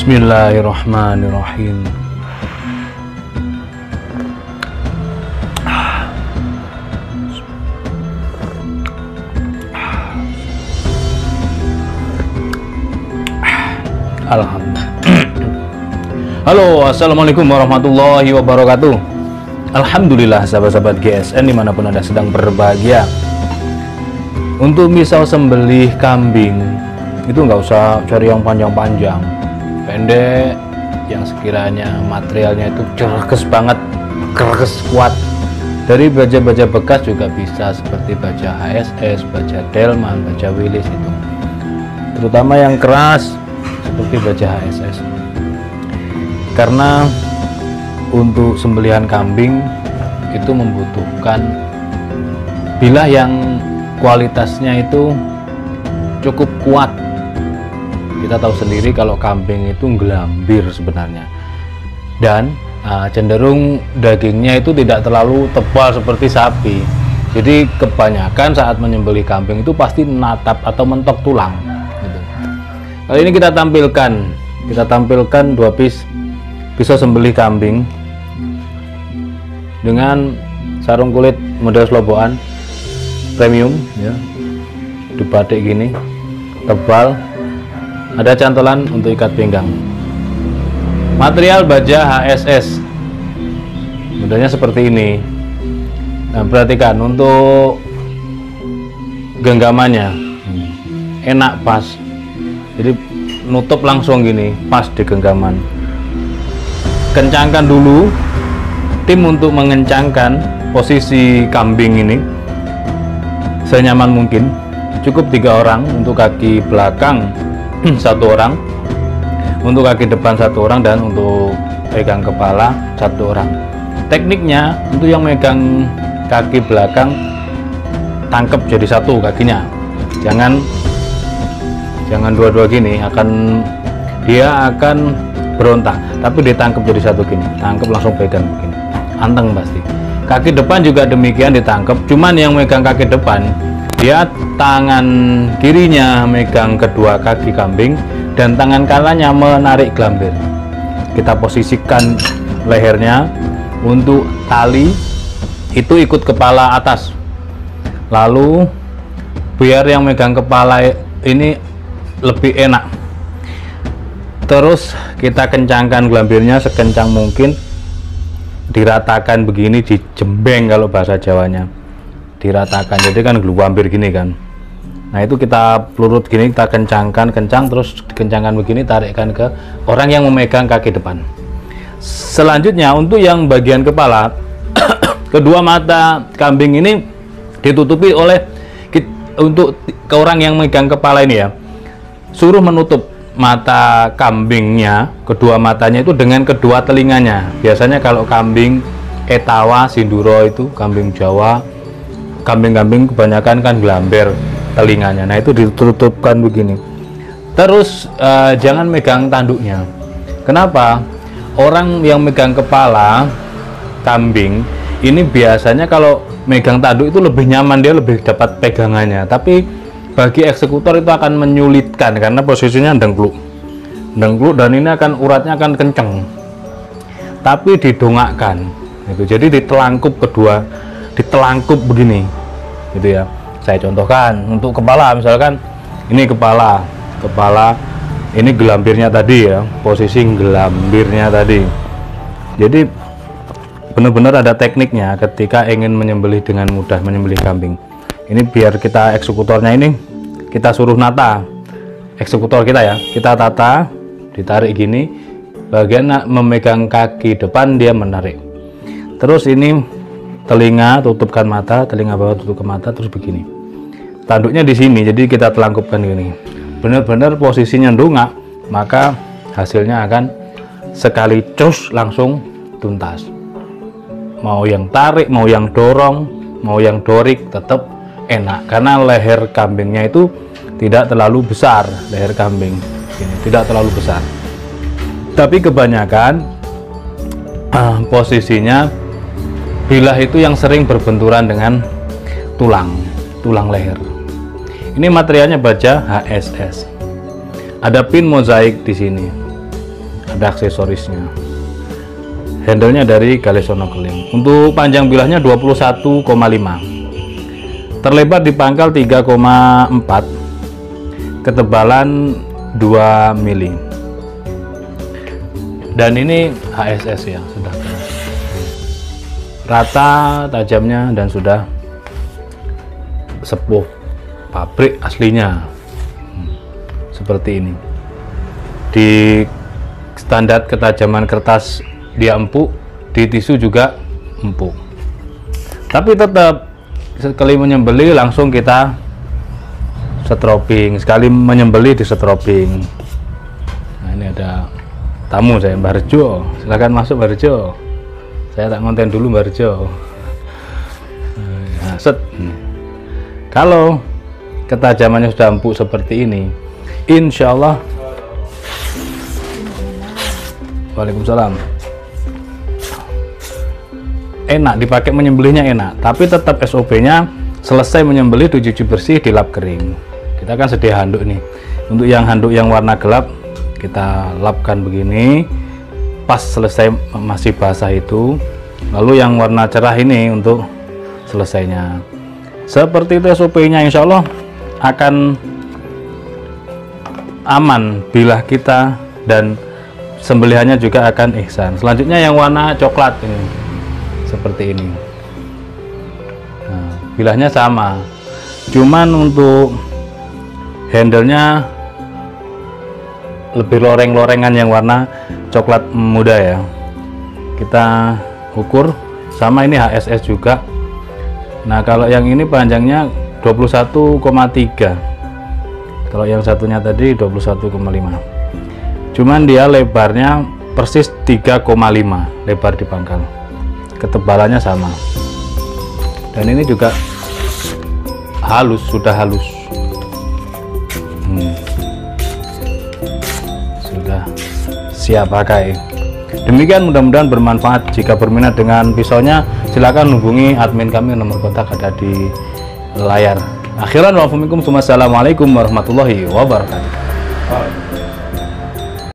Bismillahirrahmanirrahim. Alhamdulillah. Halo, assalamualaikum warahmatullahi wabarakatuh. Alhamdulillah sahabat-sahabat GSN dimanapun Anda sedang berbahagia. Untuk misal sembelih kambing itu nggak usah cari yang panjang-panjang, pendek, yang sekiranya materialnya itu cerges banget, keres kuat. Dari baja-baja bekas juga bisa, seperti baja HSS, baja Delman, baja Willis itu, terutama yang keras seperti baja HSS. Karena untuk sembelihan kambing itu membutuhkan bilah yang kualitasnya itu cukup kuat. Kita tahu sendiri kalau kambing itu gelambir sebenarnya, dan cenderung dagingnya itu tidak terlalu tebal seperti sapi. Jadi kebanyakan saat menyembelih kambing itu pasti natap atau mentok tulang gitu. Kali ini kita tampilkan 2 pisau sembelih kambing dengan sarung kulit model selobokan premium ya, dibatik gini, tebal, ada cantolan untuk ikat pinggang. Material baja HSS, modelnya seperti ini. Nah, perhatikan untuk genggamannya enak, pas, jadi nutup langsung gini, pas di genggaman. Kencangkan dulu tim untuk mengencangkan posisi kambing ini senyaman mungkin. Cukup 3 orang, untuk kaki belakang 1 orang, untuk kaki depan 1 orang, dan untuk pegang kepala 1 orang. Tekniknya, untuk yang megang kaki belakang tangkep jadi 1 kakinya, jangan dua-dua gini, dia akan berontak, tapi ditangkep jadi 1 gini, tangkep langsung pegang begini, anteng pasti. Kaki depan juga demikian, ditangkep, cuman yang megang kaki depan dia tangan kirinya megang kedua kaki kambing dan tangan kanannya menarik gelambir. Kita posisikan lehernya, untuk tali itu ikut kepala atas, lalu biar yang megang kepala ini lebih enak. Terus kita kencangkan gelambirnya sekencang mungkin, diratakan begini, dijembeng kalau bahasa Jawanya, diratakan, jadi kan gelambir gini kan. Nah itu kita pelurut gini, kita kencangkan, terus dikencangkan begini, tarikkan ke orang yang memegang kaki depan. Selanjutnya untuk yang bagian kepala, kedua mata kambing ini ditutupi oleh, untuk ke orang yang memegang kepala ini ya, suruh menutup mata kambingnya, kedua matanya itu dengan kedua telinganya. Biasanya kalau kambing etawa, sinduro itu kambing Jawa, kambing-kambing kebanyakan kan gelambir telinganya. Nah itu ditutupkan begini. Terus jangan megang tanduknya. Kenapa? Orang yang megang kepala kambing ini biasanya kalau megang tanduk itu lebih nyaman, dia lebih dapat pegangannya. Tapi bagi eksekutor itu akan menyulitkan karena posisinya dengkluk, dan ini akan uratnya akan kenceng, tapi didongakkan itu, jadi ditelangkup begini gitu ya. Saya contohkan untuk kepala, misalkan ini kepala ini gelambirnya tadi ya, posisi gelambirnya tadi. Jadi benar-benar ada tekniknya ketika ingin menyembelih dengan mudah, menyembelih kambing. Ini biar kita eksekutornya ini kita suruh nata, eksekutor kita ya, kita tata, ditarik gini, bagian memegang kaki depan dia menarik. Terus ini telinga, tutupkan mata, telinga bawah tutup ke mata, terus begini. Tanduknya di sini, jadi kita telangkupkan gini. Benar-benar posisinya dongak, maka hasilnya akan sekali cus langsung tuntas. Mau yang tarik, mau yang dorong, mau yang dorik, tetap enak karena leher kambingnya itu tidak terlalu besar. Leher kambing ini tidak terlalu besar, tapi kebanyakan posisinya bilah itu yang sering berbenturan dengan tulang leher. Ini materialnya baja HSS, ada pin mozaik di sini. ada aksesorisnya. Handle-nya dari Galessono Keling. Untuk panjang bilahnya 21,5, terlebar di pangkal 3,4, ketebalan 2 mili, dan ini HSS ya, sudah keras, rata tajamnya dan sudah sepuh pabrik aslinya. Seperti ini. Di standar ketajaman kertas dia empuk, di tisu juga empuk, tapi tetap sekali menyembeli langsung kita strobing, sekali menyembeli di strobing. Nah, ini ada tamu saya, Mbak Rejo, silahkan masuk Mbak Rejo, saya tak konten dulu Mbak Rejo. Nah, set. Kalau ketajamannya sudah empuk seperti ini, insya Allah. Waalaikumsalam. Enak dipakai, menyembelihnya enak, tapi tetap SOP-nya selesai menyembelih dicuci bersih, dilap kering. Kita kan sedia handuk nih. Untuk yang handuk yang warna gelap kita lapkan begini, pas selesai masih basah itu. Lalu yang warna cerah ini untuk selesainya. Seperti itu SOP-nya, insya Allah akan aman bilah kita dan sembelihannya juga akan ihsan. Selanjutnya yang warna coklat ini. Seperti ini. Nah, bilahnya sama, cuman untuk handle-nya lebih loreng-lorengan yang warna coklat muda ya. Kita ukur sama, ini HSS juga. Nah, kalau yang ini panjangnya 21,3, kalau yang satunya tadi 21,5, cuman dia lebarnya persis 3,5 lebar di pangkal, ketebalannya sama, dan ini juga halus, sudah halus. Sudah siap pakai. Demikian, mudah-mudahan bermanfaat. Jika berminat dengan pisaunya, silakan hubungi admin kami, nomor kontak ada di layar. Akhiran, wassalamualaikum warahmatullahi wabarakatuh.